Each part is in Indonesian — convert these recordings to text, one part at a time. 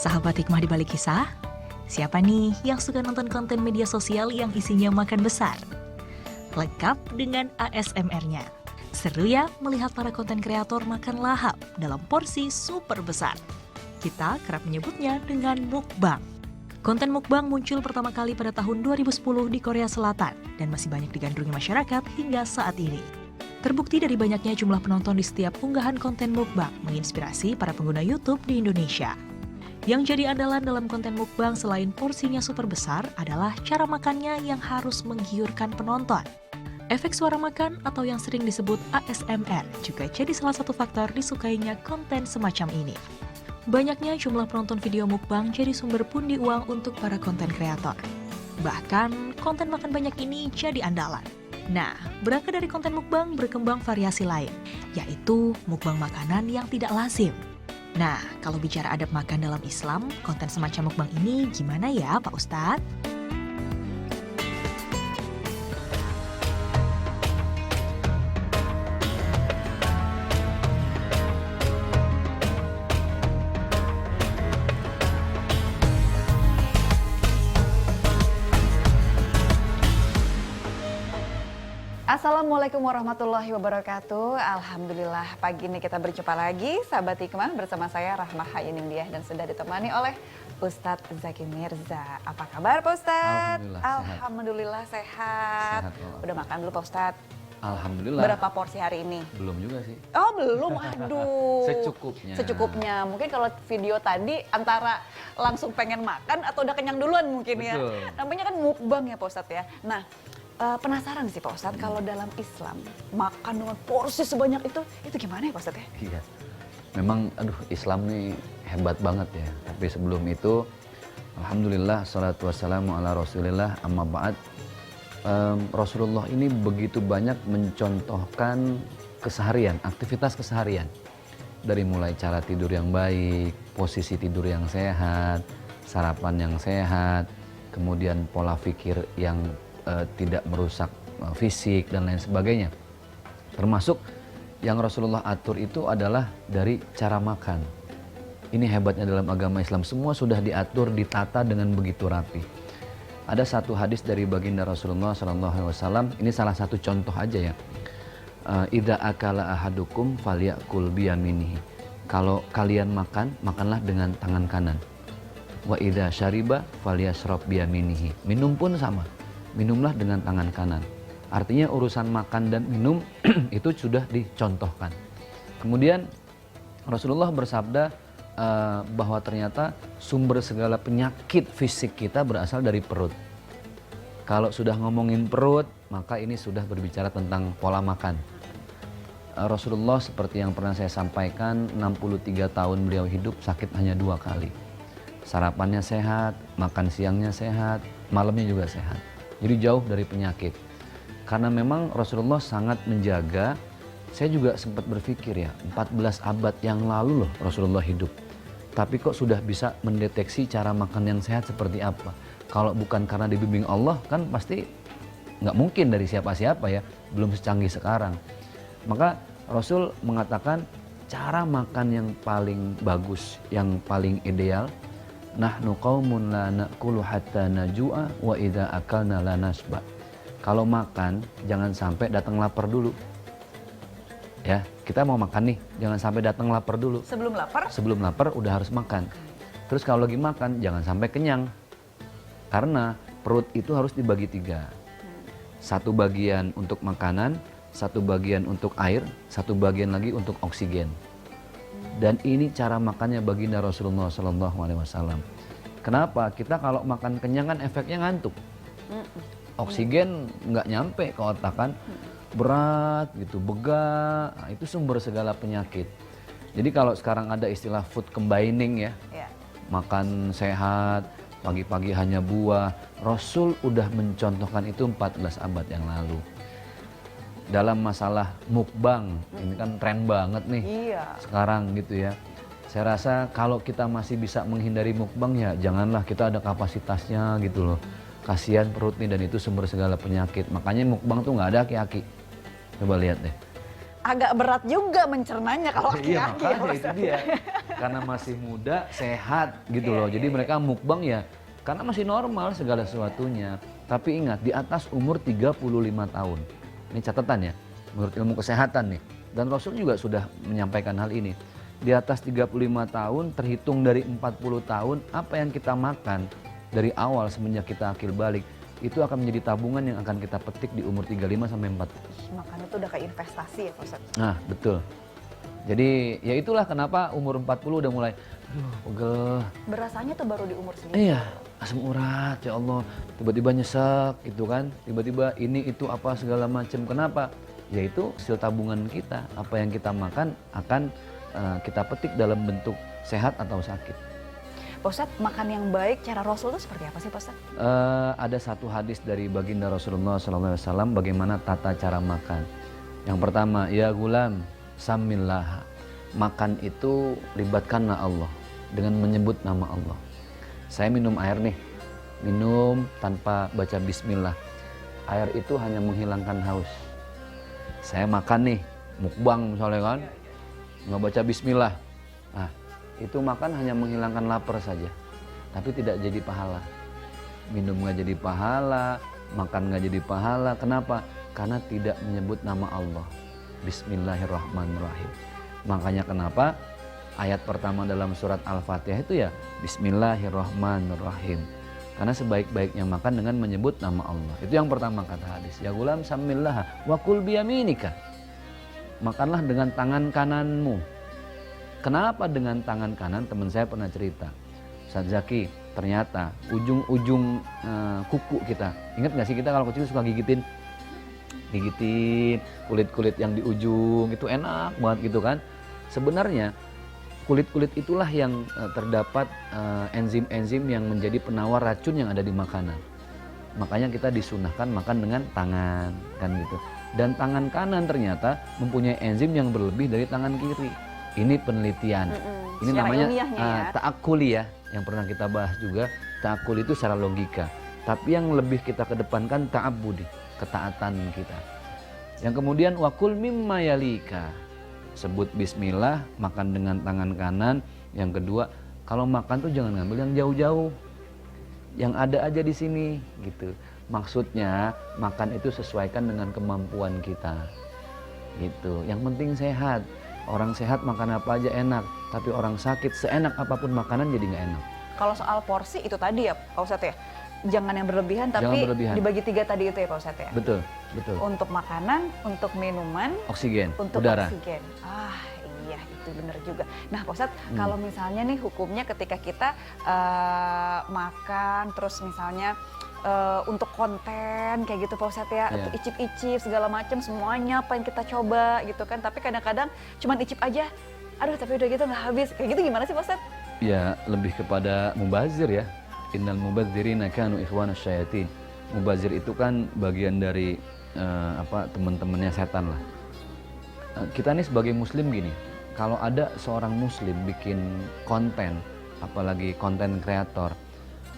Sahabat hikmah di balik kisah, siapa nih yang suka nonton konten media sosial yang isinya makan besar? Lengkap dengan ASMR-nya. Seru ya melihat para konten kreator makan lahap dalam porsi super besar. Kita kerap menyebutnya dengan mukbang. Konten mukbang muncul pertama kali pada tahun 2010 di Korea Selatan dan masih banyak digandrungi masyarakat hingga saat ini. Terbukti dari banyaknya jumlah penonton di setiap unggahan konten mukbang menginspirasi para pengguna YouTube di Indonesia. Yang jadi andalan dalam konten mukbang selain porsinya super besar adalah cara makannya yang harus menggiurkan penonton. Efek suara makan atau yang sering disebut ASMR juga jadi salah satu faktor disukainya konten semacam ini. Banyaknya jumlah penonton video mukbang jadi sumber pundi uang untuk para konten kreator. Bahkan konten makan banyak ini jadi andalan. Nah, berangkat dari konten mukbang berkembang variasi lain, yaitu mukbang makanan yang tidak lazim. Nah, kalau bicara adab makan dalam Islam, konten semacam mukbang ini gimana ya Pak Ustadz? Assalamualaikum warahmatullahi wabarakatuh. Alhamdulillah pagi ini kita berjumpa lagi sahabat hikmah bersama saya Rahmah Hayiningdiah dan sudah ditemani oleh Ustadz Zaki Mirza. Apa kabar Pak Ustadz? Alhamdulillah sehat. Udah makan belum Pak Ustadz? Alhamdulillah. Berapa porsi hari ini? Belum juga sih. Oh belum, aduh. Secukupnya. Secukupnya. Mungkin kalau video tadi antara langsung pengen makan atau udah kenyang duluan mungkin. Betul. Ya. Namanya kan mukbang ya Pak Ustadz ya. Nah, penasaran sih Pak Ustadz, kalau dalam Islam makan dengan porsi sebanyak itu gimana ya Pak Ustadz ya? Iya, memang Islam nih hebat banget ya. Tapi sebelum itu, alhamdulillah, salatu wassalamu ala rasulillah, amma ba'd. Rasulullah ini begitu banyak mencontohkan keseharian, aktivitas keseharian. Dari mulai cara tidur yang baik, posisi tidur yang sehat, sarapan yang sehat, kemudian pola pikir yang tidak merusak fisik dan lain sebagainya. Termasuk yang Rasulullah atur itu adalah dari cara makan. Ini hebatnya dalam agama Islam, semua sudah diatur, ditata dengan begitu rapi. Ada satu hadis dari baginda Rasulullah SAW, ini salah satu contoh aja ya. Idza akala ahadukum falyakul biyaminihi. Kalau kalian makan, makanlah dengan tangan kanan. Wa idza syariba falyashrab biyaminihi. Minum pun sama. Minumlah dengan tangan kanan. Artinya urusan makan dan minum itu sudah dicontohkan. Kemudian Rasulullah bersabda bahwa ternyata sumber segala penyakit fisik kita berasal dari perut. Kalau sudah ngomongin perut, maka ini sudah berbicara tentang pola makan. Rasulullah seperti yang pernah saya sampaikan, 63 tahun beliau hidup sakit hanya 2 kali. Sarapannya sehat, makan siangnya sehat, malamnya juga sehat. Jadi jauh dari penyakit. Karena memang Rasulullah sangat menjaga. Saya juga sempat berpikir ya, 14 abad yang lalu loh Rasulullah hidup. Tapi kok sudah bisa mendeteksi cara makan yang sehat seperti apa? Kalau bukan karena dibimbing Allah kan pasti nggak mungkin dari siapa-siapa ya. Belum secanggih sekarang. Maka Rasul mengatakan cara makan yang paling bagus, yang paling ideal, nahnu qaumun la na'kulu hatta najua wa idza akalna la nasba. Kalau makan jangan sampai datang lapar dulu. Ya, kita mau makan nih, jangan sampai datang lapar dulu. Sebelum lapar? Sebelum lapar udah harus makan. Terus kalau lagi makan jangan sampai kenyang. Karena perut itu harus dibagi 3. Satu bagian untuk makanan, satu bagian untuk air, satu bagian lagi untuk oksigen. Dan ini cara makannya baginda Rasulullah SAW. Kenapa? Kita kalau makan kenyang kan efeknya ngantuk. Oksigen nggak nyampe ke otak kan. Berat gitu, begah. Nah, itu sumber segala penyakit. Jadi kalau sekarang ada istilah food combining ya. Makan sehat, pagi-pagi hanya buah. Rasul udah mencontohkan itu 14 abad yang lalu. Dalam masalah mukbang, ini kan tren banget nih sekarang gitu ya. Saya rasa kalau kita masih bisa menghindari mukbang ya janganlah, kita ada kapasitasnya gitu loh. Kasihan perut nih dan itu sumber segala penyakit. Makanya mukbang tuh nggak ada aki-aki. Coba lihat deh. agak berat juga mencernanya kalau Iya aki-aki ya, makanya itu Ustaz. dia. Karena masih muda, sehat gitu loh. Jadi mereka mukbang ya karena masih normal segala sesuatunya. Tapi ingat di atas umur 35 tahun. Ini catatan ya, menurut ilmu kesehatan nih. Dan Rasul juga sudah menyampaikan hal ini. Di atas 35 tahun terhitung dari 40 tahun apa yang kita makan dari awal semenjak kita akil balik itu akan menjadi tabungan yang akan kita petik di umur 35 sampai 40. Makan itu udah kayak investasi ya Pak Ustadz. Nah, betul. Jadi ya itulah kenapa umur 40 udah mulai aduh pegel. Berasanya tuh baru di umur segini. Iya, asam urat ya Allah. Tiba-tiba nyesek gitu kan. Tiba-tiba ini itu apa segala macam. Kenapa? Yaitu hasil tabungan kita. Apa yang kita makan akan kita petik dalam bentuk sehat atau sakit. Pak Ustadz, makan yang baik cara Rasul itu seperti apa sih Pak Ustadz? Ada satu hadis dari baginda Rasulullah SAW bagaimana tata cara makan. Yang pertama, ya gulam, samillah. Makan itu libatkanlah Allah dengan menyebut nama Allah. Saya minum air nih, minum tanpa baca bismillah. Air itu hanya menghilangkan haus. Saya makan nih, mukbang misalnya kan, nggak baca bismillah. Nah, itu makan hanya menghilangkan lapar saja, tapi tidak jadi pahala. Minum nggak jadi pahala, makan nggak jadi pahala. Kenapa? Karena tidak menyebut nama Allah. Bismillahirrahmanirrahim. Makanya kenapa ayat pertama dalam surat Al-Fatihah itu ya Bismillahirrahmanirrahim. Karena sebaik-baiknya makan dengan menyebut nama Allah. Itu yang pertama kata hadis. Ya gulam samillah wa kul biyaminika. Makanlah dengan tangan kananmu. Kenapa dengan tangan kanan? Teman saya pernah cerita. Ustaz Zaki, ternyata ujung-ujung kuku kita. Ingat gak sih kita kalau kecil suka gigitin kulit-kulit yang di ujung itu enak banget gitu kan. Sebenarnya kulit-kulit itulah yang terdapat enzim-enzim yang menjadi penawar racun yang ada di makanan. Makanya kita disunahkan makan dengan tangan kan gitu. Dan tangan kanan ternyata mempunyai enzim yang berlebih dari tangan kiri. Ini penelitian. Ini Secara namanya ilmiahnya ya. ta'akuli ya, yang pernah kita bahas juga. Ta'akuli itu secara logika. Tapi yang lebih kita kedepankan ta'abudi, ketaatan kita. Yang kemudian wakul mimma yalika. Sebut bismillah, makan dengan tangan kanan. Yang kedua, kalau makan tuh jangan ngambil yang jauh-jauh. Yang ada aja di sini gitu. Maksudnya makan itu sesuaikan dengan kemampuan kita. Gitu. Yang penting sehat. Orang sehat makan apa aja enak, tapi orang sakit seenak apapun makanan jadi nggak enak. Kalau soal porsi itu tadi ya Pak Ustadz ya, jangan yang berlebihan tapi Jangan berlebihan. dibagi 3 tadi itu ya Pak Ustadz ya. Betul, betul. Untuk makanan, untuk minuman, Oksigen, untuk udara. oksigen. Iya itu benar juga. Nah Pak Ustadz, kalau misalnya nih hukumnya ketika kita makan terus misalnya untuk konten kayak gitu Pak Ustadz ya, Iya. untuk icip-icip segala macam semuanya apa yang kita coba gitu kan, tapi kadang-kadang cuman icip aja, aduh tapi udah gitu nggak habis, kayak gitu gimana sih Pak Ustadz? Ya lebih kepada mubazir ya. Innal mubadzirina kanu ikhwanas syayatin. Mubazir itu kan bagian dari teman-temannya setan lah. Kita nih sebagai muslim gini, kalau ada seorang muslim bikin konten, apalagi konten kreator,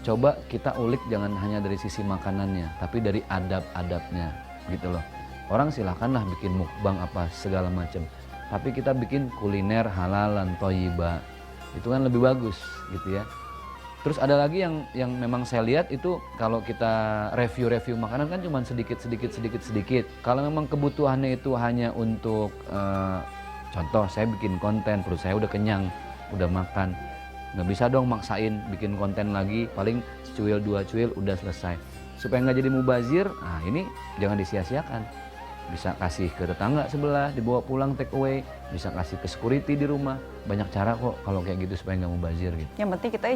coba kita ulik jangan hanya dari sisi makanannya, tapi dari adab-adabnya gitu loh. Orang silahkanlah bikin mukbang apa segala macam, tapi kita bikin kuliner halalan thayyibah, itu kan lebih bagus gitu ya. Terus ada lagi yang memang saya lihat itu kalau kita review makanan kan cuma sedikit. Kalau memang kebutuhannya itu hanya untuk contoh saya bikin konten, perut saya udah kenyang, udah makan. Nggak bisa dong maksain bikin konten lagi, paling secuil 2 cuil udah selesai. Supaya nggak jadi mubazir, nah ini jangan disia-siakan. Bisa kasih ke tetangga sebelah, dibawa pulang take away, bisa kasih ke security di rumah. Banyak cara kok kalau kayak gitu supaya nggak mubazir gitu. Yang penting kita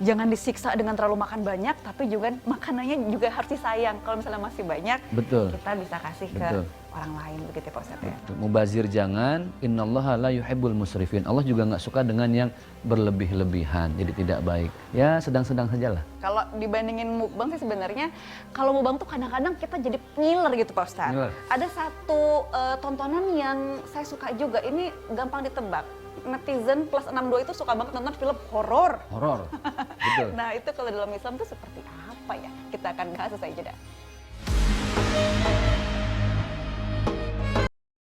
jangan disiksa dengan terlalu makan banyak, tapi juga makanannya juga harus disayang. Kalau misalnya masih banyak, Betul. kita bisa kasih Betul. ke orang lain begitu Pak Ustadz ya. Mubazir jangan, innallaha la yuhibbul musrifin. Allah juga nggak suka dengan yang berlebih-lebihan, jadi tidak baik. Ya sedang-sedang sajalah. Kalau dibandingin mukbang sih sebenarnya, kalau mukbang tuh kadang-kadang kita jadi ngiler gitu Pak Ustadz. Ngiler. Ada satu tontonan yang saya suka juga, ini gampang ditebak. Netizen plus 62 itu suka banget nonton film horor. Horor. Betul. Nah itu kalau dalam Islam tuh seperti apa ya? Kita akan bahas usai jeda.